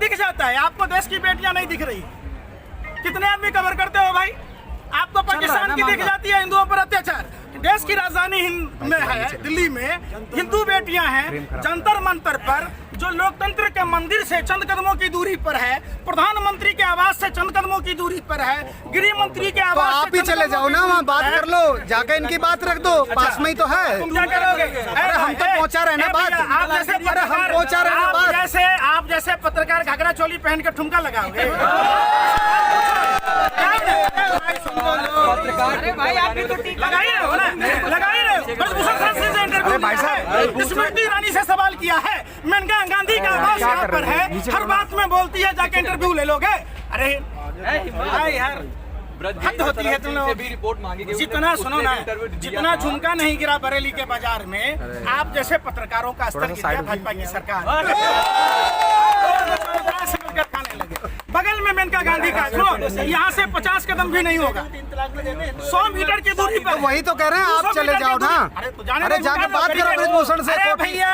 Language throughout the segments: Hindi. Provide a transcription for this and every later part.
दिख जाता है, आपको देश की बेटियां नहीं दिख रही। कितने आदमी कवर करते हो भाई? आपको पाकिस्तान की दिख जाती है हिंदुओं पर अत्याचार। देश की राजधानी में है दिल्ली में हिंदू बेटियां हैं, जंतर मंतर पर जो लोकतंत्र के मंदिर से चंद कदमों की दूरी पर है, प्रधानमंत्री के आवास से चंद कदमों की दूरी पर है, गृह मंत्री के आवास। तो आप ही चले जाओ ना, वहाँ बात कर लो, जाके इनकी बात रख दो, पास में ही तो है। तुम क्या करोगे? अरे हम तो पहुँचा रहे ना बात, आप जैसे हम पहुँचा रहे हैं बात। आप जैसे पत्रकार घाघरा चोली पहन के ठुमका लगाओगे? अरे भाई आप भी तो लगा ही रहे हो ना, लगा ही रहे हो। ब्रजभूषण सर से इंटरव्यू है, स्मृति ईरानी से सवाल किया है, मेनका गांधी का आवाज यहाँ पर है, हर बात में बोलती है, जाके इंटरव्यू ले लोगे? अरे भाई यार, हद होती है तुम लोग। रिपोर्ट मांगी। जितना सुनो ना, जितना झुमका नहीं गिरा बरेली के बाजार में, आप जैसे पत्रकारों का स्तर गिर गया भाजपा की सरकार। खाने लगे बगल में मेनका गांधी का, सुनो यहाँ से 50 कदम भी नहीं होगा, 100 मीटर की दूरी पर। वही तो कह रहे हैं, आप चले जाओ ना। अरे जाके बात करो ब्रजभूषण से। अरे भैया,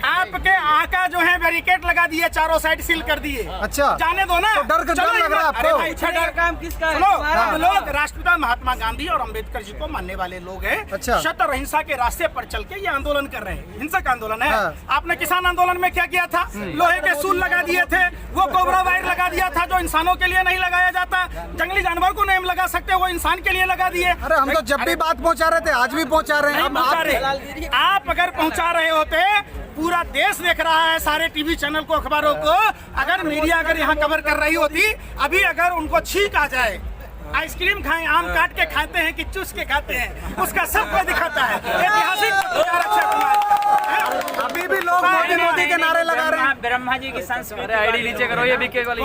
आपके आका जो है बैरिकेड लगा दिए, चारों साइड सील कर दिए। अच्छा, जाने दो ना। तो डर लग रहा है आपको? अच्छा, डर काम किसका है? हम लोग राष्ट्रपिता महात्मा गांधी और अंबेडकर जी को मानने वाले लोग हैं। अच्छा, सत्य और अहिंसा के रास्ते पर चल के ये आंदोलन कर रहे हैं, हिंसक आंदोलन है। हाँ। आपने किसान आंदोलन में क्या किया था? लोहे के सूल लगा दिए थे, वो कोबरा वायर लगा दिया था जो इंसानों के लिए नहीं लगाया जाता। जंगली जानवर को नहीं लगा सकते, वो इंसान के लिए लगा दिए। अरे हम तो जब भी बात पहुंचा रहे थे, आज भी पहुंचा रहे हैं। आप अगर पहुंचा रहे होते, पूरा देश देख रहा है, सारे टीवी चैनल को, अखबारों को, अगर मीडिया अगर यहाँ कवर कर रही होती, अभी अगर उनको छींक आ जाए, आइसक्रीम खाएं, आम काट के खाते हैं कि चूस के खाते हैं, उसका सब कोई दिखाता है। ऐतिहासिक अक्षय कुमार अभी भी लोग मोदी मोदी के नारे लगा रहे हैं। ब्रह्मा जी की संस्कृति आईडी नीचे करो, ये बीके वाली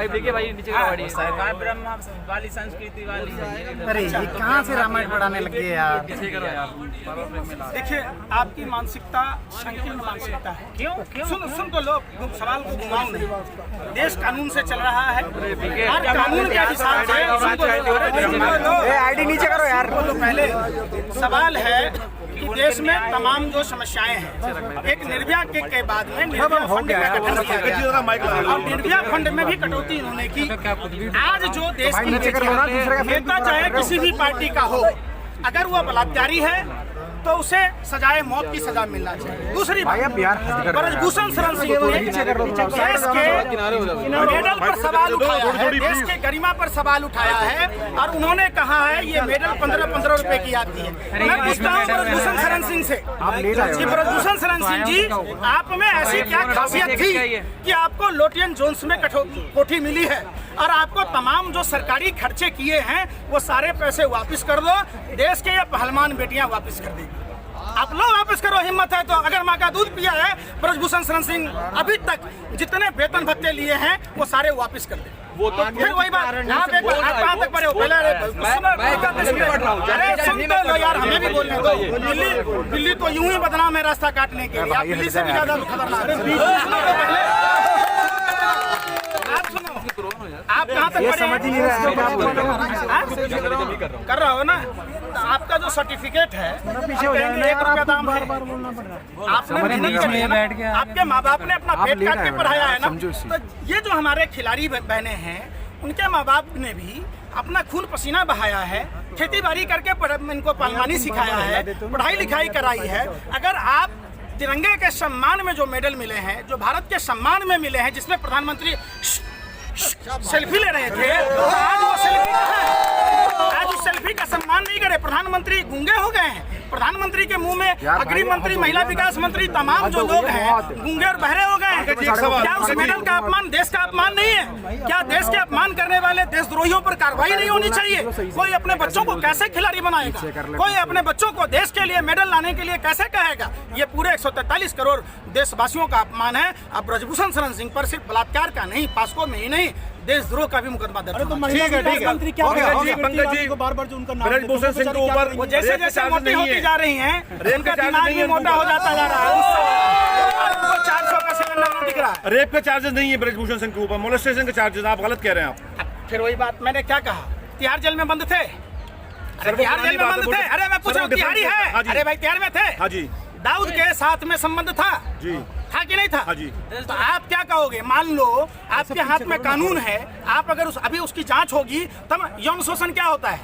बीके भाई नीचे करो, सरकार ब्रह्मा वाली संस्कृति वाली। अरे ये कहाँ से रामायण पढ़ाने लगे यार? देखिए, आपकी मानसिकता संकीर्ण मानसिकता है। क्यों? सुन तो लो, सवाल को घुमाओ नहीं। देश कानून से चल रहा है, कानून के हिसाब से। आईडी नीचे करो यार। तो पहले सवाल है कि देश में तमाम जो समस्याएं हैं, एक निर्भया के बाद में निर्भया फंड का गठन किया गया और निर्भया फंड में भी कटौती इन्होंने की। आज जो देश की नेता चाहे किसी भी पार्टी का हो, अगर वो बलात्कारी है तो उसे सजाए मौत की सजा मिलना चाहिए। दूसरी बात, ब्रजभूषण शरण सिंह ने देश के मेडल पर सवाल उठाया है, देश के गरिमा पर सवाल उठाया है और उन्होंने कहा है ये मेडल 15-15 रुपए की आती है। मैं पूछता हूँ ब्रजभूषण शरण सिंह से, ब्रजभूषण शरण सिंह जी, आप में ऐसी क्या खासियत थी कि आपको लोटियन जोन्स में कोठी मिली है और आपको तमाम जो सरकारी खर्चे किए हैं वो सारे पैसे वापस कर दो, देश के ये पहलवान बेटियां वापस कर देंगी। आप लोग वापस करो, हिम्मत है तो। अगर माँ का दूध पिया है ब्रजभूषण शरण सिंह, अभी तक जितने वेतन भत्ते लिए हैं वो सारे वापस कर दे। वो तो फिर वही बात, आप कहाँ तक पढ़े हो? पहले अरे सुनते लो यार, हमें भी बोलने दो। दिल्ली तो यूं ही बदनाम है रास्ता काटने के लिए, आप दिल्ली से भी ज्यादा खतरनाक है। आप कहाँ तक कर रहा हो ना? आपका जो सर्टिफिकेट है, 1 रुपया दाम है। आपने मेहनत करी, आपके माँ बाप ने अपना पेट काट के पढ़ाया है ना। तो ये जो हमारे खिलाड़ी बहने हैं, उनके माँ बाप ने भी अपना खून पसीना बहाया है, खेती बाड़ी करके इनको पहलवानी सिखाया है, पढ़ाई लिखाई कराई है। अगर आप तिरंगे के सम्मान में जो मेडल मिले हैं, जो भारत के सम्मान में मिले हैं, जिसमें प्रधानमंत्री सेल्फी ले रहे थे, आज वो सेल्फी आज उस सेल्फी का सम्मान नहीं करे। प्रधानमंत्री गूंगे हो गए हैं, प्रधानमंत्री के मुंह में गृह मंत्री, महिला विकास मंत्री, तमाम जो लोग हैं गूंगे और बहरे हो गए हैं। क्या उस मेडल का अपमान देश का अपमान नहीं है? क्या देश के अपमान करने वाले देशद्रोहियों पर कार्रवाई नहीं होनी चाहिए? कोई अपने बच्चों को कैसे खिलाड़ी बनाएगा? कोई अपने बच्चों को देश के लिए मेडल लाने के लिए कैसे कहेगा? ये पूरे 143 करोड़ देशवासियों का अपमान है। अब ब्रजभूषण शरण सिंह पर सिर्फ बलात्कार का नहीं, पास्को में ही नहीं, देशद्रोह का भी मुकदमा दर्ज। मंत्री क्या पंकज जी को बार-बार जो उनका नाम ब्रजभूषण सिंह के ऊपर वो जैसे जैसे मोटी होती जा रही हैं, उनका दिमाग भी मोटा हो जाता जा रहा है। 400 का सिलेंडर दिख रहा है। रेप का चार्जेस नहीं है ब्रजभूषण सिंह के ऊपर, मोलेस्टेशन के चार्जेस। आप गलत कह रहे हैं। आप फिर वही बात, मैंने क्या कहा? तिहाड़ जेल में बंद थे, तिहाड़ जेल में बंद थे। अरे मैं पूछ रहा हूँ, तिहाड़ी है? अरे भाई तिहाड़ में थे। हाँ जी। दाऊद के साथ में संबंध था जी। था कि नहीं था? हाँ जी। तो आप क्या कहोगे? मान लो आपके हाथ में कानून है, आप अगर अभी उसकी जांच होगी तब यौन शोषण क्या होता है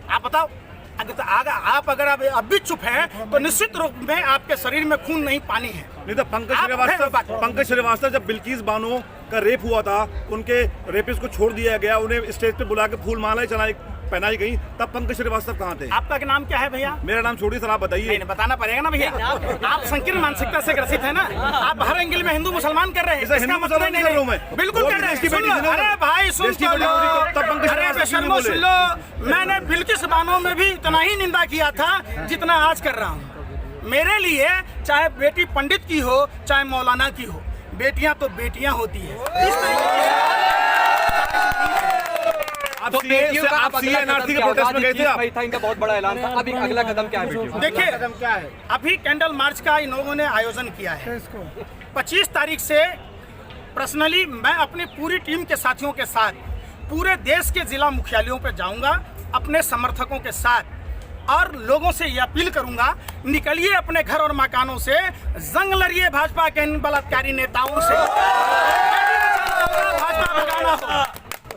आप बताओ। अगर अब भी चुप हैं तो निश्चित रूप में आपके शरीर में खून नहीं पानी है। नहीं तो पंकज श्रीवास्तव जब बिल्किस बानो का रेप हुआ था, उनके रेपिस्ट को छोड़ दिया गया, उन्हें स्टेज पे बुला के फूल मालाएं पहनाई गई, तब पंकज श्रीवास्तव कहाँ थे? आपका नाम क्या है भैया? मेरा नाम छोड़िए सर, आप बताइए। नहीं, बताना पड़ेगा ना भैया। आप संकीर्ण मानसिकता से ग्रसित है ना, आप हर एंगल में हिंदू मुसलमान कर रहे हैं। हिंदू मुसलमान नहीं कर रहा हूं मैं, बिल्कुल कर रहे हैं। अरे भाई सुन लो, मैंने बिल्किस बानो में भी इतना ही निंदा किया था जितना आज कर रहा हूँ। मेरे लिए चाहे बेटी पंडित की हो चाहे मौलाना की हो, बेटियां तो बेटियां होती है। इस तरीके आप सीए एनआरसी के प्रोटेस्ट में गए थे? आप था, इनका बहुत बड़ा ऐलान था। अभी अगला कदम क्या है? देखिए, अभी कैंडल मार्च का इन लोगों ने आयोजन किया है 25 तारीख से। पर्सनली मैं अपनी पूरी टीम के साथियों के साथ पूरे देश के जिला मुख्यालयों पर जाऊंगा अपने समर्थकों के साथ और लोगों से ये अपील करूंगा, निकलिए अपने घर और मकानों से, जंग लड़िए भाजपा के इन बलात्कारी नेताओं से। भाजपा भगाना हो,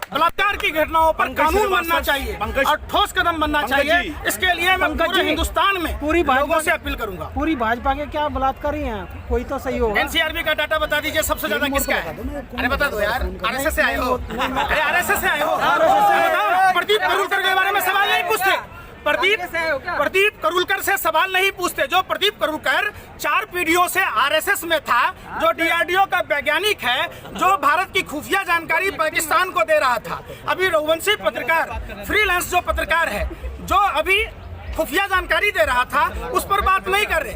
बलात्कार की घटनाओं पर कानून बनना चाहिए और ठोस कदम बनना चाहिए। इसके लिए मैं पूरे हिंदुस्तान में पूरी लोगों से अपील करूंगा। पूरी भाजपा के क्या बलात्कारी हैं? कोई तो सही होगा। एनसीआरबी का डाटा बता दीजिए, सबसे ज्यादा किसका है? अरे बता दो यार, आरएसएस से आए हो? अरे आरएसएस से आए हो? प्रदीप करूलकर के बारे में सवाल नहीं पूछते। प्रदीप करूलकर से सवाल नहीं पूछते। जो प्रदीप करूलकर 4 पीढ़ियों से आरएसएस में था, जो डीआरडीओ का वैज्ञानिक है, जो भारत की खुफिया जानकारी पाकिस्तान को दे रहा था। अभी रघुवंशी पत्रकार, फ्रीलांस जो पत्रकार है, जो अभी खुफिया जानकारी दे रहा था, उस पर बात नहीं कर रहे।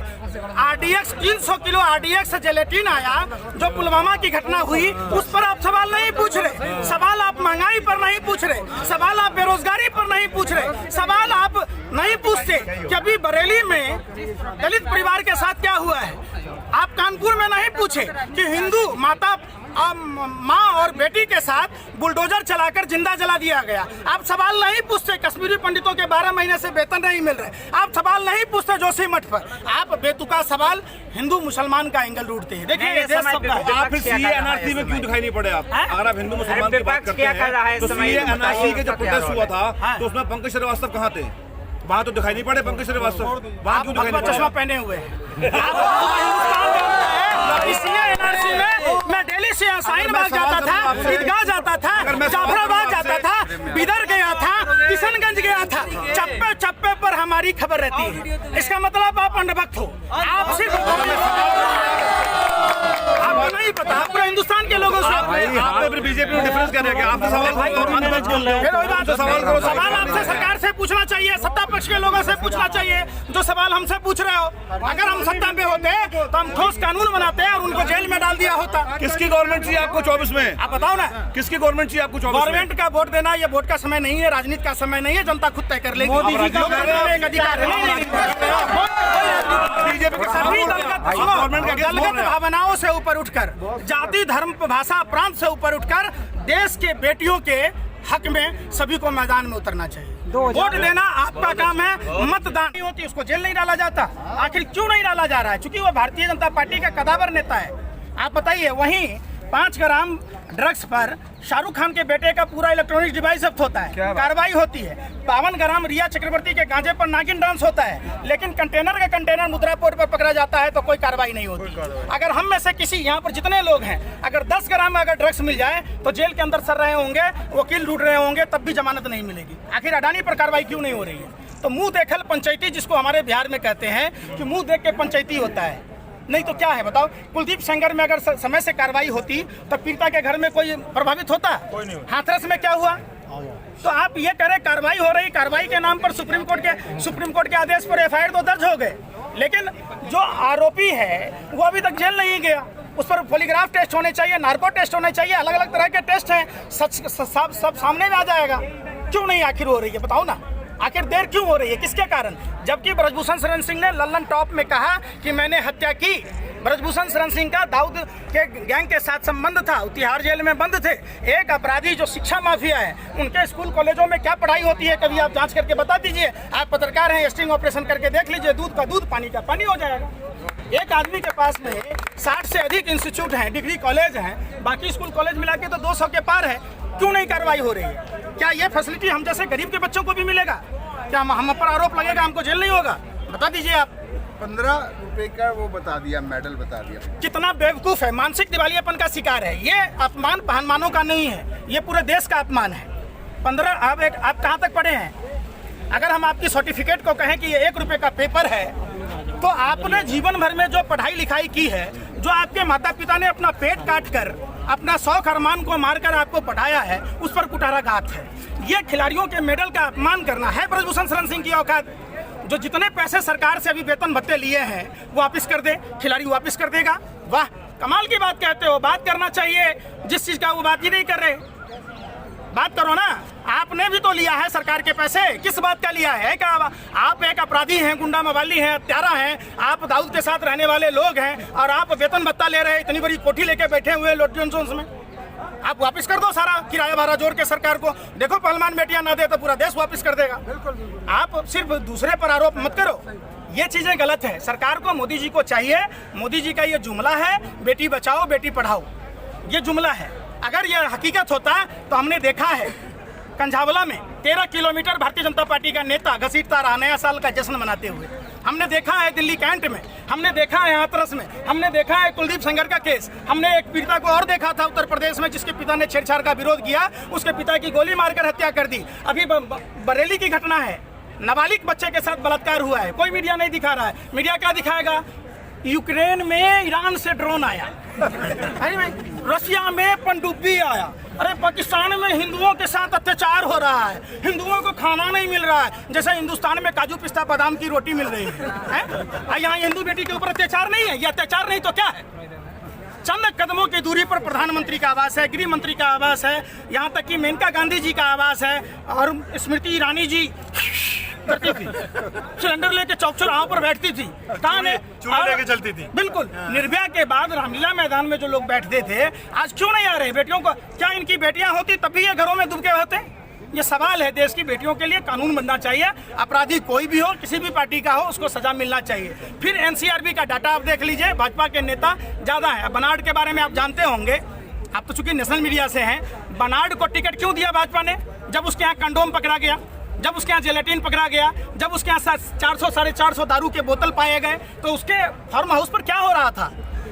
आरडीएक्स 300 किलो आरडीएक्स जेलेटिन आया, जो पुलवामा की घटना हुई, उस पर आप सवाल नहीं पूछ रहे। सवाल आप महंगाई पर नहीं पूछ रहे, सवाल आप बेरोजगारी पर नहीं पूछ रहे, सवाल आप नहीं पूछते कि अभी बरेली में दलित परिवार के साथ क्या हुआ है। आप कानपुर में नहीं पूछे कि हिंदू माँ और बेटी के साथ बुलडोजर चलाकर जिंदा जला दिया गया। आप सवाल नहीं पूछते कश्मीरी पंडितों के 12 महीने से वेतन नहीं मिल रहे। आप सवाल नहीं पूछते जोशी मठ पर। आप बेतुका सवाल हिंदू मुसलमान का एंगल ढूंढते हैं। देखिए आप फिर सीए एनआरसी में क्यों दिखाई नहीं पड़े? आप अगर आप हिंदू मुसलमान की बात करते हैं तो सीए एनआरसी के जब प्रोटेस्ट हुआ था तो उसमें पंकज श्रीवास्तव कहाँ थे? वहाँ तो दिखाई नहीं पड़े पंकज श्रीवास्तव। वहाँ क्यों दिखाई नहीं पड़े? चश्मा पहने हुए एनआरसी में मैं दिल्ली से शाहीनबाग जाता था, ईदगाह जाता था, जाफराबाद जाता था, बिदर गया था, किशनगंज गया था। चप्पे चप्पे पर हमारी खबर रहती है। इसका मतलब आप अंधभक्त हो। आप सिर्फ आपको नहीं पता, पूरे हिंदुस्तान के लोगों से आप फिर बीजेपी में डिफरेंस क्या रहेगा? आप सवाल आपसे सरकार से पूछना चाहिए, सत्ता पक्ष के लोगों से पूछना चाहिए जो सवाल हमसे पूछ रहे हो। अगर हम सत्ता में होते तो हम ठोस कानून बनाते और उनको जेल में डाल दिया होता। किसकी गवर्नमेंट चाहिए आपको 24 में? आप बताओ ना, किसकी गवर्नमेंट चाहिए आपको 24 में? गवर्नमेंट का वोट देना ये वोट का समय नहीं है, राजनीति का समय नहीं है, जनता खुद तय कर लेगी। मोदी जी का अधिकार है। बीजेपी के सभी दलगत भावनाओं से ऊपर उठकर, जाति धर्म भाषा प्रांत से ऊपर उठकर देश के बेटियों के हक में सभी को मैदान में उतरना चाहिए। वोट देना आपका काम है, मतदान नहीं होती उसको जेल नहीं डाला जाता। आखिर क्यों नहीं डाला जा रहा है? क्योंकि वो भारतीय जनता पार्टी का कदावर नेता है। आप बताइए, वहीं 5 ग्राम ड्रग्स पर शाहरुख खान के बेटे का पूरा इलेक्ट्रॉनिक डिवाइस जब्त होता है, कार्रवाई होती है। 52 ग्राम रिया चक्रवर्ती के गांजे पर नागिन डांस होता है, लेकिन कंटेनर का कंटेनर मुद्रा पोर्ट पर पकड़ा जाता है तो कोई कार्रवाई नहीं होती। अगर हम में से किसी यहाँ पर जितने लोग हैं, अगर 10 ग्राम अगर ड्रग्स मिल जाए तो जेल के अंदर सर रहे होंगे, वकील लूट रहे होंगे, तब भी जमानत नहीं मिलेगी। आखिर अडानी पर कार्रवाई क्यों नहीं हो रही है? तो मुंह देखल पंचायती जिसको हमारे बिहार में कहते हैं कि मुंह देख के पंचायती होता है, नहीं तो क्या है बताओ। कुलदीप सेंगर में अगर समय से कार्रवाई होती तो पीड़िता के घर में कोई प्रभावित होता? हाथरस में क्या हुआ? तो आप ये करें कार्रवाई हो रही, कार्रवाई के नाम पर सुप्रीम कोर्ट के आदेश पर एफआईआर तो दर्ज हो गए, लेकिन जो आरोपी है वो अभी तक जेल नहीं गया। उस पर पॉलीग्राफ टेस्ट होने चाहिए, नार्को टेस्ट होने चाहिए, अलग अलग तरह के टेस्ट हैं, सच सब सामने में आ जाएगा। क्यों नहीं आखिर हो रही है बताओ ना? आखिर देर क्यों हो रही है? किसके कारण? जबकि ब्रजभूषण शरण सिंह ने लल्लन टॉप में कहा कि मैंने हत्या की, ब्रजभूषण शरण सिंह का दाऊद के गैंग के साथ संबंध था, तिहाड़ जेल में बंद थे। एक अपराधी जो शिक्षा माफिया है, उनके स्कूल कॉलेजों में क्या पढ़ाई होती है, कभी आप जांच करके बता दीजिए। आप पत्रकार हैं, स्टिंग ऑपरेशन करके देख लीजिए, दूध का दूध पानी का पानी हो जाएगा। एक आदमी के पास में 60 से अधिक इंस्टीट्यूट हैं, डिग्री कॉलेज हैं, बाकी स्कूल कॉलेज मिला के तो 200 के पार है। क्यों नहीं कार्रवाई हो रही है? क्या ये फैसिलिटी हम जैसे गरीब के बच्चों को भी मिलेगा? क्या हम पर आरोप लगेगा, हमको जेल नहीं होगा? बता दीजिए आप। 15 रुपए का वो बता दिया, मेडल बता दिया। कितना बेवकूफ है, मानसिक दिवालियापन का शिकार है। ये अपमान पहलवानों का नहीं है, ये पूरे देश का अपमान है। 15 आप कहाँ तक पढ़े हैं? अगर हम आपकी सर्टिफिकेट को कहें कि ये 1 रुपए का पेपर है, तो आपने जीवन भर में जो पढ़ाई लिखाई की है, जो आपके माता पिता ने अपना पेट काट कर, अपना शौक अरमान को मारकर आपको पढ़ाया है, उस पर कुठाराघात है। ये खिलाड़ियों के मेडल का अपमान करना है ब्रजभूषण शरण सिंह की औकात? जो जितने पैसे सरकार से अभी वेतन भत्ते लिए हैं वो वापस कर दे, खिलाड़ी वापस कर देगा। वाह, कमाल की बात कहते हो। बात करना चाहिए जिस चीज का वो बात ही नहीं कर रहे। बात करो ना, आपने भी तो लिया है सरकार के पैसे। किस बात का लिया है? क्या आप एक अपराधी हैं, गुंडा मवाली हैं, हत्यारा हैं, आप दाऊद के साथ रहने वाले लोग हैं और आप वेतन भत्ता ले रहे हैं, इतनी बड़ी कोठी लेके बैठे हुए लोटियन जोन्स में। आप वापस कर दो सारा किराया भाड़ा जोड़ के सरकार को। देखो पहलवान बेटियां ना दे तो पूरा देश वापस कर देगा। आप सिर्फ दूसरे पर आरोप मत करो, ये चीजें गलत है। सरकार को, मोदी जी को चाहिए, मोदी जी का ये जुमला है, बेटी बचाओ बेटी पढ़ाओ, ये जुमला है। अगर ये हकीकत होता तो हमने देखा है कंझावला में 13 किलोमीटर भारतीय जनता पार्टी का नेता घसीटता रहा नया साल का जश्न मनाते हुए। हमने देखा है दिल्ली कैंट में, हमने देखा है हाथरस में, हमने देखा है कुलदीप सेंगर का केस। हमने एक पीड़िता को और देखा था उत्तर प्रदेश में, जिसके पिता ने छेड़छाड़ का विरोध किया, उसके पिता की गोली मारकर हत्या कर दी। अभी बरेली की घटना है, नाबालिग बच्चे के साथ बलात्कार हुआ है, कोई मीडिया नहीं दिखा रहा है। मीडिया क्या दिखाएगा? यूक्रेन में ईरान से ड्रोन आया, अरे भाई रशिया में पनडुब्बी आया, अरे पाकिस्तान में हिंदुओं के साथ अत्याचार हो रहा है, हिंदुओं को खाना नहीं मिल रहा है, जैसे हिंदुस्तान में काजू पिस्ता बादाम की रोटी मिल रही है। यहाँ हिंदू बेटी के ऊपर अत्याचार नहीं है? ये अत्याचार नहीं तो क्या है? चंद कदमों की दूरी पर प्रधानमंत्री का आवास है, गृह मंत्री का आवास है, यहाँ तक कि मेनका गांधी जी का आवास है, और स्मृति ईरानी जी करती थी, सिलेंडर लेके चौक चौराहों पर बैठती थी, कहाँ लेके चलती थी। बिल्कुल। निर्भया के बाद रामलीला मैदान में जो लोग बैठते थे, आज क्यों नहीं आ रहे? बेटियों को, क्या इनकी बेटियां होती तब भी ये घरों में दुबके होते? ये सवाल है। देश की बेटियों के लिए कानून बनना चाहिए। अपराधी कोई भी हो, किसी भी पार्टी का हो, उसको सजा मिलना चाहिए। फिर एनसीआरबी का डाटा आप देख लीजिए, भाजपा के नेता ज्यादा है। बनाड़ के बारे में आप जानते होंगे, आप तो चूंकि नेशनल मीडिया से हैं। बनाड़ को टिकट क्यों दिया भाजपा ने? जब उसके यहाँ कंडोम पकड़ा गया, जब उसके यहाँ जेलेटिन पकड़ा गया, जब उसके यहाँ 400 साढ़े 400 दारू के बोतल पाए गए, तो उसके फार्म हाउस पर क्या हो रहा था?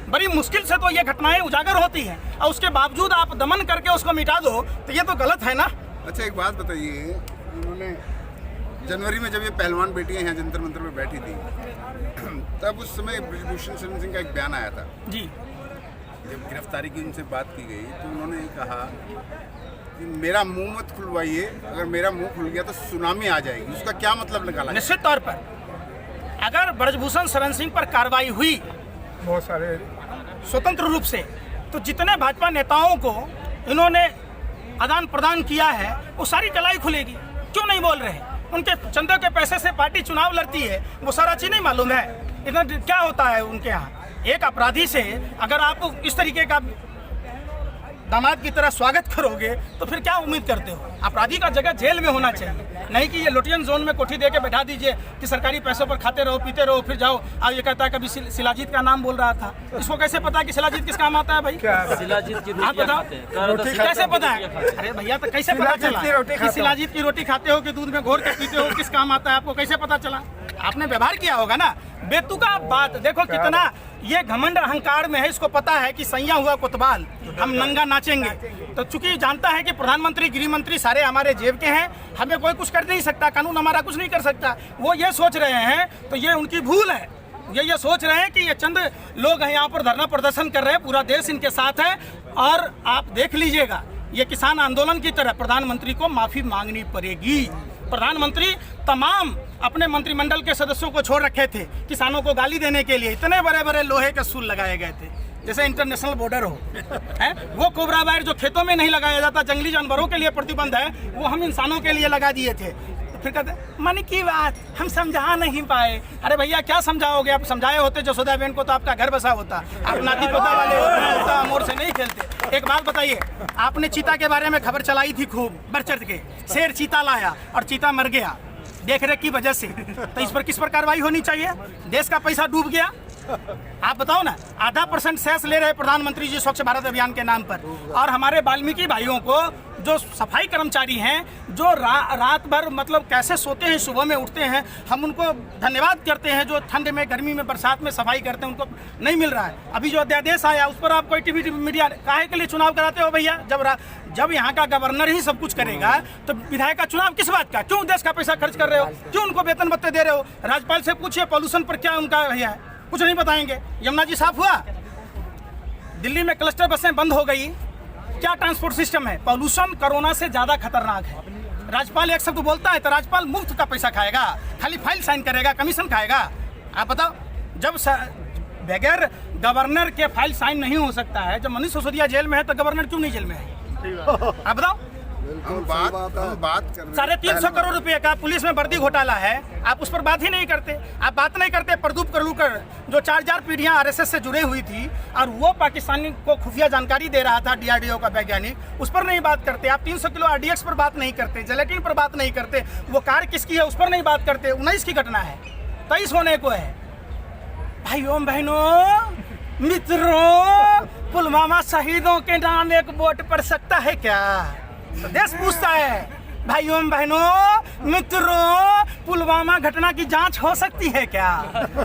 बड़ी मुश्किल से तो ये घटनाएं उजागर होती हैं, और उसके बावजूद आप दमन करके उसको मिटा दो, तो ये तो गलत है ना। अच्छा, एक बात बताइए, उन्होंने जनवरी में जब ये पहलवान बेटियां यहाँ जंतर मंतर में बैठी थी, तब उस समय ब्रजभूषण शरण सिंह का एक बयान आया था जी। जब गिरफ्तारी की उनसे बात की गई तो उन्होंने कहा कि मेरा मुंह मत खुलवाइए, अगर मेरा मुंह खुल गया तो सुनामी आ जाएगी। उसका क्या मतलब निकाला? निश्चित तौर पर अगर ब्रजभूषण शरण सिंह पर कार्रवाई हुई बहुत सारे स्वतंत्र रूप से, तो जितने भाजपा नेताओं को इन्होंने आदान प्रदान किया है वो सारी कलाई खुलेगी। क्यों नहीं बोल रहे? उनके चंदे के पैसे से पार्टी चुनाव लड़ती है, वो सारा चीज नहीं मालूम है। इधर क्या होता है उनके यहाँ? एक अपराधी से अगर आप इस तरीके का दामाद की तरह स्वागत करोगे तो फिर क्या उम्मीद करते हो? अपराधी का जगह जेल में होना चाहिए, नहीं कि ये लोटियन जोन में कोठी दे के बैठा दीजिए कि सरकारी पैसों पर खाते रहो, पीते रहो, फिर जाओ। अब ये कहता है कभी शिलाजीत का नाम बोल रहा था, इसको कैसे पता कि शिलाजीत किस काम आता है भाई? शिलाजीत की हाँ बताओ, कैसे पता है? अरे भैया तो कैसे पता चला कि शिलाजीत की रोटी खाते हो कि दूध में घोर के पीते हो, किस काम आता है आपको कैसे पता चला? आपने व्यवहार किया होगा ना। बेतुका बात देखो कितना ये घमंड अहंकार में है, इसको पता है कि सैया हुआ कोतवाल, हम नंगा नाचेंगे। तो चूंकि जानता है कि प्रधानमंत्री गृह मंत्री सारे हमारे जेब के हैं, हमें कोई कुछ कर नहीं सकता, कानून हमारा कुछ नहीं कर सकता, वो ये सोच रहे हैं, तो ये उनकी भूल है। ये सोच रहे हैं कि ये चंद लोग हैं यहाँ पर धरना प्रदर्शन कर रहे हैं, पूरा देश इनके साथ है। और आप देख लीजिएगा, ये किसान आंदोलन की तरह प्रधानमंत्री को माफी मांगनी पड़ेगी। प्रधानमंत्री तमाम अपने मंत्रिमंडल के सदस्यों को छोड़ रखे थे किसानों को गाली देने के लिए। इतने बड़े बड़े लोहे के सूल लगाए गए थे, जैसे इंटरनेशनल बॉर्डर हो है। वो कोबरा वायर जो खेतों में नहीं लगाया जाता, जंगली जानवरों के लिए प्रतिबंध है, वो हम इंसानों के लिए लगा दिए थे। तो फिर कहते मन की बात हम समझा नहीं पाए। अरे भैया क्या समझाओगे, आप समझाए होते जसोदा बहन को तो आपका घर बसा होता, आप नाती पोता वाले होता, अमोर से नहीं खेलते। एक बात बताइए, आपने चीता के बारे में खबर चलाई थी खूब बढ़ चढ़ के, शेर चीता लाया और चीता मर गया देख रेख की वजह से, तो इस पर किस पर कार्रवाई होनी चाहिए? देश का पैसा डूब गया, आप बताओ ना। 0.5% सेस ले रहे प्रधानमंत्री जी स्वच्छ भारत अभियान के नाम पर, और हमारे वाल्मीकि भाइयों को जो सफाई कर्मचारी हैं जो रात भर मतलब कैसे सोते हैं, सुबह में उठते हैं, हम उनको धन्यवाद करते हैं, जो ठंड में गर्मी में बरसात में सफाई करते हैं, उनको नहीं मिल रहा है। अभी जो अध्यादेश आया उस पर आप कोई टीवी मीडिया काहे के लिए चुनाव कराते हो भैया? जब यहाँ का गवर्नर ही सब कुछ करेगा तो विधायक का चुनाव किस बात का? क्यों देश का पैसा खर्च कर रहे हो? क्यों उनको वेतन भत्ते दे रहे हो? राज्यपाल से पूछिए पॉल्यूशन पर क्या उनका भैया है, कुछ नहीं बताएंगे। यमुना जी साफ हुआ, दिल्ली में क्लस्टर बसें बंद हो गई, क्या ट्रांसपोर्ट सिस्टम है? पॉल्यूशन कोरोना से ज्यादा खतरनाक है। राज्यपाल एक शब्द बोलता है तो राज्यपाल मुफ्त का पैसा खाएगा, खाली फाइल साइन करेगा, कमीशन खाएगा। आप बताओ, जब बगैर गवर्नर के फाइल साइन नहीं हो सकता है, जब मनीष सिसोदिया जेल में है तो गवर्नर क्यों नहीं जेल में है? आप बताओ। हम बात कर रहे हैं 350 करोड़ रुपए का पुलिस में वर्दी घोटाला है, आप उस पर बात ही नहीं करते। आप बात नहीं करते प्रदीप करलूकर जो 4 पीढ़ियां आरएसएस से जुड़े हुई थी और वो पाकिस्तानी को खुफिया जानकारी दे रहा था, डीआरडीओ का वैज्ञानिक, उस पर नहीं बात करते। आप 300 किलो आरडीएक्स पर बात नहीं करते, जिलेटिन पर बात नहीं करते, वो कार किसकी है उस पर नहीं बात करते। 19 की घटना है, 23 होने को है। भाइयों बहनों मित्रों, पुलवामा शहीदों के नाम एक वोट पड़ सकता है क्या? तो देश पूछता है। भाइयों बहनों मित्रों, पुलवामा घटना की जांच हो सकती है क्या?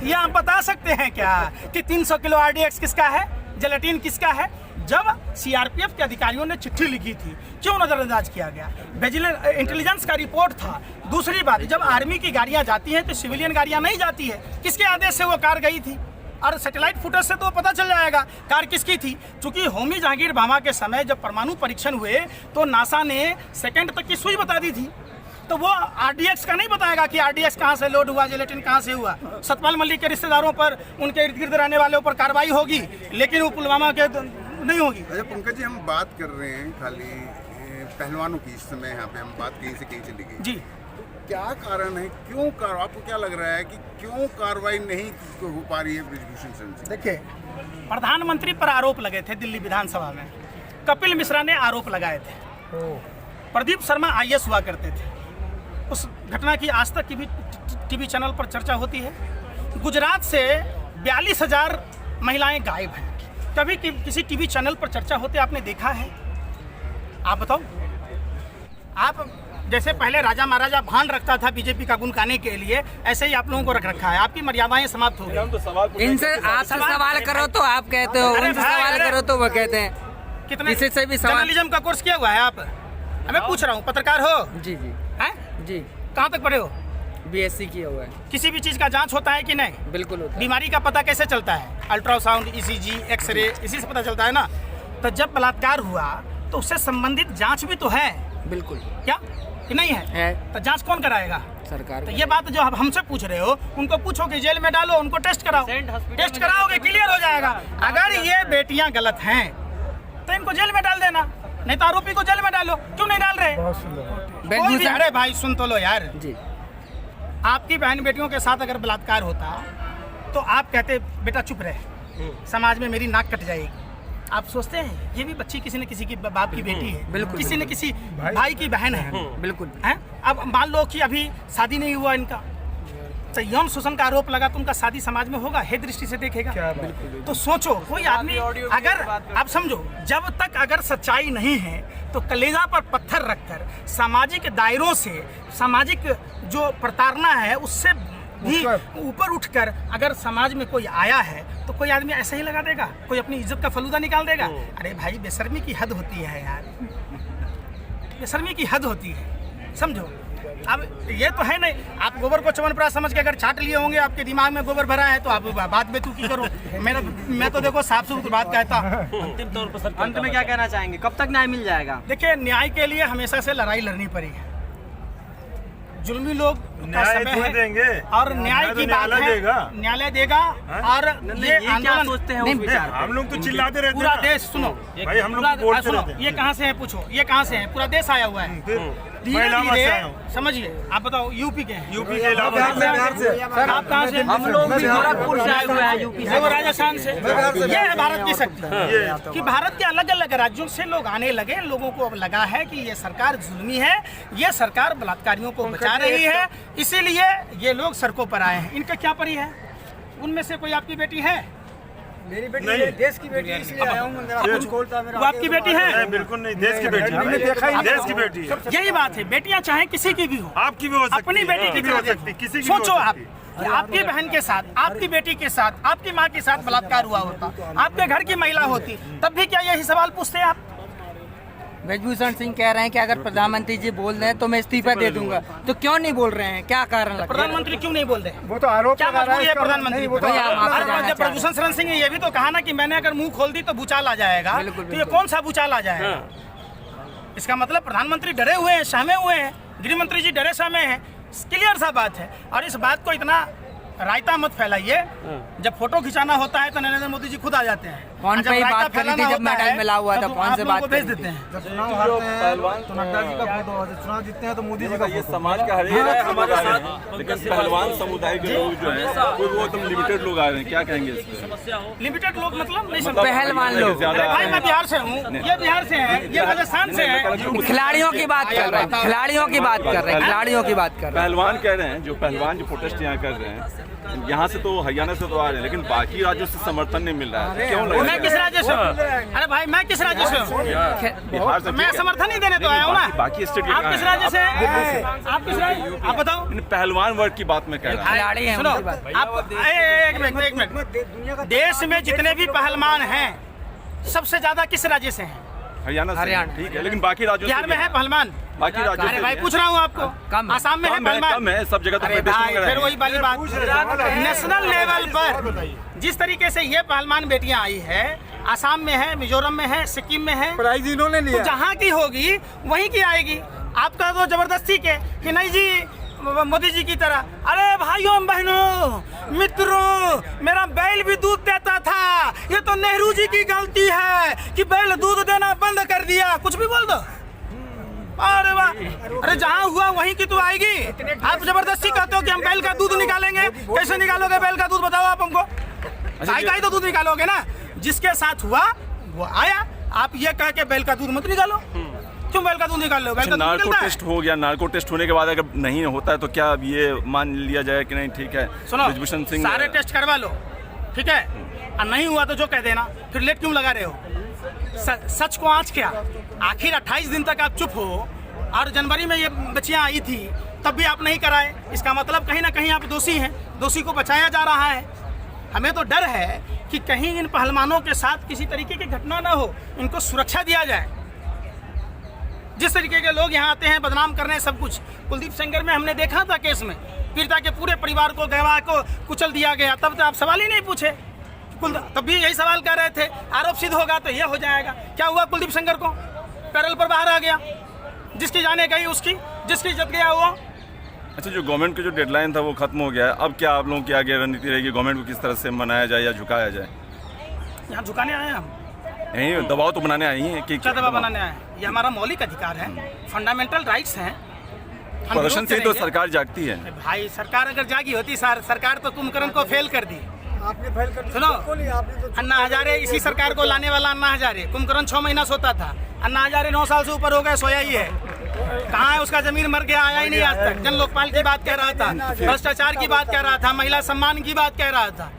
ये आप बता सकते हैं क्या कि 300 किलो आरडीएक्स किसका है, जिलेटिन किसका है? जब सीआरपीएफ के अधिकारियों ने चिट्ठी लिखी थी, क्यों नजरअंदाज किया गया? विजिलेंस इंटेलिजेंस का रिपोर्ट था। दूसरी बात, जब आर्मी की गाड़ियां जाती हैं तो सिविलियन गाड़ियां नहीं जाती है, किसके आदेश से वो कार गई थी? और सैटेलाइट फुटेज से तो पता चल जाएगा कार किसकी थी। चूंकि होमी जहांगीर भाभा के समय जब परमाणु परीक्षण हुए तो नासा ने सेकंड तक की सुई बता दी थी, तो वो आरडीएक्स का नहीं बताएगा कि आरडीएक्स कहां से लोड हुआ, जिलेटिन कहां से हुआ। सतपाल मलिक के रिश्तेदारों पर, उनके इर्द गिर्द रहने वालों पर कार्रवाई होगी, लेकिन वो पुलवामा के नहीं होगी। अच्छा पंकज जी, हम बात कर रहे हैं खाली पहलवानों की, इस समय यहाँ पे हम बात कहीं से कहीं चली गई जी। क्या कारण है, क्यों आपको क्या लग रहा है कि क्यों कार्रवाई नहीं हो पा रही है ब्रिजभूषण से? देखिए, प्रधानमंत्री पर आरोप लगे थे दिल्ली विधानसभा में, कपिल मिश्रा ने आरोप लगाए थे, प्रदीप शर्मा आईएएस हुआ करते थे। उस घटना की आज तक की भी टीवी चैनल पर चर्चा होती है। गुजरात से 42,000 महिलाएं गायब हैं, कभी किसी टीवी चैनल पर चर्चा होते आपने देखा है? आप बताओ। आप जैसे पहले राजा महाराजा भान रखता था बीजेपी का गुण गाने के लिए, ऐसे ही आप लोगों को रख रखा है। आपकी मर्यादाएं समाप्त हो गई। इनसे आपसे सवाल करो तो आप कहते हो, उनसे सवाल करो तो वो कहते हैं। कितने किसी से भी सवाल, जर्नलिज्म का कोर्स किया हुआ है आप? मैं पूछ रहा हूँ, पत्रकार हो? जी जी हैं? जी। कहाँ तक पढ़े हो? बीएससी किया हुआ है। किसी भी चीज का जांच होता है कि नहीं? बिल्कुल होता है। बीमारी का पता कैसे चलता है? अल्ट्रासाउंड, ईसीजी, एक्सरे, इसी से पता चलता है ना। तो जब बलात्कार हुआ तो उससे संबंधित जांच भी तो है। बिल्कुल। क्या कि नहीं है? तो जांच कौन कराएगा? सरकार। तो ये बात जो आप हमसे पूछ रहे हो, उनको पूछो कि जेल में डालो, उनको टेस्ट कराओ, टेस्ट कराओगे क्लियर हो जाएगा। अगर ये बेटियां गलत हैं तो इनको जेल में डाल देना, नहीं तो आरोपी को जेल में डालो। क्यों नहीं डाल रहे? अरे भाई सुन तो लो यार जी, आपकी बहन बेटियों के साथ अगर बलात्कार होता तो आप कहते बेटा चुप रहे, समाज में मेरी नाक कट जाएगी। आप सोचते हैं ये भी बच्ची किसी न किसी की बाप की बेटी है, बिल्कुल, किसी न किसी भाई की बहन है, बिल्कुल है। अब मान लो कि अभी शादी नहीं हुआ इनका, तो यौन शोषण का आरोप लगा तो उनका शादी समाज में होगा, हे दृष्टि से देखेगा। तो सोचो, कोई आदमी अगर आप समझो, जब तक अगर सच्चाई नहीं है तो कलेजा पर पत्थर रखकर सामाजिक दायरों से, सामाजिक जो प्रताड़ना है उससे भी ऊपर उठकर अगर समाज में कोई आया है तो कोई आदमी ऐसा ही लगा देगा, कोई अपनी इज्जत का फलूदा निकाल देगा। अरे भाई बेशर्मी की हद होती है यार, बेशर्मी की हद होती है, समझो। अब ये तो है नहीं, आप गोबर को च्यवनप्राश समझ के अगर छाट लिए होंगे, आपके दिमाग में गोबर भरा है तो आप बात बेतुकी करो। मैं तो देखो साफ सुथरी बात कहता हूँ। अंतिम तौर पर सर, अंत में क्या कहना चाहेंगे, कब तक न्याय मिल जाएगा? देखिए, न्याय के लिए हमेशा से लड़ाई लड़नी पड़ी है। जुल्मी लोग का समय है और न्याय की बात है, न्यायालय देगा। और ये आंदोलन सोचते हैं हम लोग तो चिल्लाते रहते पूरा हैं देश सुनो, भाई, हम लोग तो बोलते सुनो, रहते हैं। ये कहाँ से है पूछो, ये कहाँ से है? पूरा देश आया हुआ है। धीरे इलाहाबाद से धीरे आया हूँ। समझिए, आप बताओ यूपी के हैं? यूपी के इलाहाबाद सर आप कहाँ से? हम लोग भी गोरखपुर से आए हुए हैं, यूपी से। वो राजस्थान से। ये है भारत की शक्ति कि भारत के अलग अलग राज्यों से लोग आने लगे। लोगों को अब लगा है कि ये सरकार जुल्मी है, ये सरकार बलात्कारियों को बचा रही है, इसीलिए ये लोग सड़कों पर आए हैं। इनका क्या परी है? उनमें से कोई आपकी बेटी है? मेरी बेटी है, देश की बेटी है, इसलिए आया हूँ। वो आपकी बेटी है? बिल्कुल नहीं, देश की बेटी है, देश की बेटी है। यही बात है, बेटियां चाहे किसी की भी हो, आपकी भी हो सकती अपनी बेटी की भी हो सकती, किसी की भी सोचो हो आप सकती। कि आपकी बहन के साथ, आपकी बेटी के साथ, आपकी माँ के साथ बलात्कार हुआ होता, आपके घर की महिला होती, तब भी क्या यही सवाल पूछते आप? ब्रजभूषण सिंह कह रहे हैं कि अगर प्रधानमंत्री जी बोल रहे हैं तो मैं इस्तीफा दे दूंगा, तो क्यों नहीं बोल रहे हैं? क्या कारण लगता है? प्रधानमंत्री क्यों नहीं बोल रहे? वो तो आरोप क्या लगा रहा मजबूरी है इसका। प्रधानमंत्री? नहीं, वो तो भैया, हम आपसे अरे, जानना जब चाहते प्रभूषण शरण सिंह ने ये भी तो कहा ना कि मैंने अगर मुंह खोल दी तो भूचाल आ जाएगा, बिल्कुल, तो ये कौन सा भूचाल आ जाएगा? इसका मतलब प्रधानमंत्री डरे हुए हैं, सहमे हुए हैं, गृह मंत्री जी डरे सहमे हैं। क्लियर सा बात है। और इस बात को इतना रायता मत फैलाइए। जब फोटो खिंचाना होता है तो नरेंद्र मोदी जी खुद आ जाते हैं। कौन जब पे ही रायता बात करी थी फैलाना जब होता मेडल है, मिला हुआ था? तब कौन आप से लोगों बात को भेज करी देते हैं। चुनाव हारते हैं तो नड्डा जी का फोटो होता है, चुनाव जीतते हैं तो मोदी जी का ये फोटो। समाज का हर एक है हमारे साथ, लेकिन पहलवान समुदाय के लोग जो हैं वो एकदम लिमिटेड लोग आ रहे हैं। क्या कहेंगे इस पे? लिमिटेड लोग मतलब नहीं समझ। पहलवान लोग। अरे भाई मैं बिहार से हूँ, ये बिहार से है, ये राजस्थान से है। खिलाड़ियों की बात कर रहे हैं, खिलाड़ियों की बात कर रहे हैं, खिलाड़ियों की बात कर रहे हैं। पहलवान कह रहे हैं, जो पहलवान जो प्रोटेस्ट यहाँ कर रहे हैं, यहाँ से तो हरियाणा से तो आ रहे हैं, लेकिन बाकी राज्यों से समर्थन नहीं मिल रहा है। क्यों लग मैं किस राज्य से हूँ? अरे भाई मैं किस राज्य से हूँ? बिहार से? मैं समर्थन नहीं देने तो आया हूँ ना। बाकी स्टेट आप किस राज्य से हैं? आप किस राज्य? आप बताओ। पहलवान वर्ग की बात में कह रहा हूँ। खिलाड़ी हैं, सुनो, उनकी बात। आप एक मिनट। देश में जितने भी पहलवान हैं, सबसे ज्यादा किस राज्य से हैं? हरियाणा से। हरियाणा। ठीक है, लेकिन बाकी राज्यों बिहार से में है पहलवान? बाकी राज्यों अरे से भाई भी पूछ रहा हूँ आपको। कम है। आसाम में है कम है, पहलवान? कम है, सब जगह तो अरे प्रदर्शन भाई कर रहे फिर हैं। वही वाली बात। नेशनल लेवल पर जिस तरीके से ये पहलवान बेटियां आई है, आसाम में है, मिजोरम में है, सिक्किम में है, प्राइज इन्होंने तो लिया। जहाँ की होगी वहीं की आएगी। आपका तो जबरदस्ती के कि नहीं जी मोदी जी की तरह। अरे भाइयों बहनों मित्रों, मेरा बैल भी दूध देता था, ये तो नेहरू जी की गलती है कि बैल दूध देना बंद कर दिया। कुछ भी बोल दो। अरे वाह, अरे जहाँ हुआ वहीं की तो आएगी। आप जबरदस्ती कहते हो कि हम बैल का दूध निकालेंगे। कैसे निकालोगे बैल का दूध, बताओ आप हमको। गाय का ही तो दूध निकालोगे ना। जिसके साथ हुआ वो आया। आप ये कह के बैल का दूध मत निकालो। क्यों बैल का दूध निकाल लो? बैल का दूध नार्को निकलता है। टेस्ट हो गया, नार्को टेस्ट होने के बाद अगर नहीं होता है तो क्या अब ये मान लिया जाए कि नहीं ठीक है? सुनो, ब्रजभूषण सिंह सारे टेस्ट करवा लो, ठीक है, और नहीं हुआ तो जो कह देना। फिर लेट क्यों लगा रहे हो? सच को आँच क्या? आखिर 28 दिन तक आप चुप हो और जनवरी में ये बच्चियां आई थी तब भी आप नहीं कराए। इसका मतलब कहीं ना कहीं आप दोषी हैं, दोषी को बचाया जा रहा है। हमें तो डर है कि कहीं इन पहलवानों के साथ किसी तरीके की घटना ना हो, इनको सुरक्षा दिया जाए। जिस तरीके के लोग यहाँ आते हैं बदनाम करने सब कुछ। कुलदीप सेंगर में हमने देखा था केस में, पीड़िता के पूरे परिवार को, गवाह को कुचल दिया गया। तब तो आप सवाल ही नहीं पूछे। तब भी यही सवाल कर रहे थे, आरोप सिद्ध होगा तो ये हो जाएगा। क्या हुआ कुलदीप सेंगर को? पैरल पर बाहर आ गया। जिसकी जाने गई उसकी, जिसकी इज्जत गया वो। अच्छा, जो गवर्नमेंट का जो डेडलाइन था वो खत्म हो गया है, अब क्या आप लोगों की आगे रणनीति रहेगी? गवर्नमेंट को किस तरह से मनाया जाए या झुकाया जाए? यहाँ झुकाने आए हम? नहीं, दबाव तो बनाने आई हैं कि क्या दबाव बनाने आए? ये हमारा मौलिक अधिकार है, फंडामेंटल राइट्स हैं। हम प्रदर्शन विरोध से ही तो करेंगे। सरकार जागती है। भाई सरकार अगर जागी होती, सरकार तो कुंभकर्ण को फेल कर दी। आपने फेल कर सुनो, अन्ना हजारे इसी सरकार को लाने वाला अन्ना हजारे। कुंभकर्ण 6 महीना सोता था, अन्ना हजारे 9 साल से ऊपर हो गए, सोया ही है। कहाँ है उसका जमीन? मर गया, आया ही नहीं आज तक। जन लोकपाल की बात कह रहा था, भ्रष्टाचार की बात कह रहा था, महिला सम्मान की बात कह रहा था।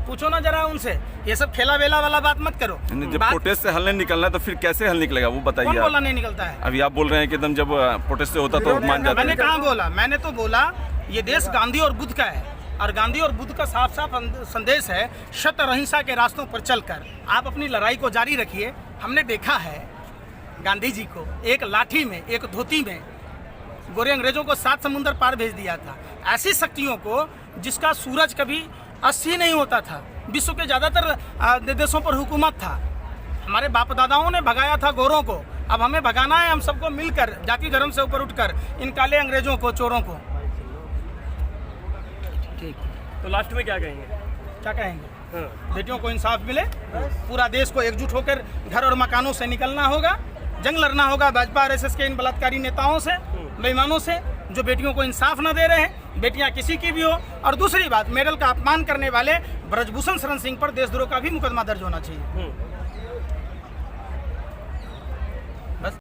पूछो ना जरा उनसे, ये सब खेला वेला वाला बात मत करो। जब प्रोटेस्ट से हल नहीं निकलना है तो फिर कैसे हल निकलेगा वो बताइए। कौन बोला आप नहीं निकलता है? अभी आप बोल रहे हैं कि एकदम जब प्रोटेस्ट से होता तो मान जाते मैंने हैं। कहाँ बोला? मैंने तो बोला ये देश गांधी और बुद्ध का है, और गांधी और बुद्ध का साफ साफ संदेश है, सत्य और अहिंसा के रास्तों पर चलकर आप अपनी लड़ाई को जारी रखिए। हमने देखा है गांधी जी को एक लाठी में, एक धोती में गोरे अंग्रेजों को 7 समुंदर पार भेज दिया था। ऐसी शक्तियों को जिसका सूरज कभी अस्सी नहीं होता था, विश्व के ज़्यादातर देशों पर हुकूमत था। हमारे बाप दादाओं ने भगाया था गोरों को, अब हमें भगाना है हम सबको मिलकर, जाति धर्म से ऊपर उठकर, इन काले अंग्रेजों को, चोरों को। ठीक। तो लास्ट में क्या कहेंगे? क्या कहेंगे? बेटियों को इंसाफ मिले, पूरा देश को एकजुट होकर घर और मकानों से निकलना होगा, जंग लड़ना होगा भाजपा आरएसएस के इन बलात्कारी नेताओं से, बेईमानों से, जो बेटियों को इंसाफ न दे रहे हैं, बेटियां किसी की भी हो। और दूसरी बात, मेडल का अपमान करने वाले ब्रजभूषण शरण सिंह पर देशद्रोह का भी मुकदमा दर्ज होना चाहिए।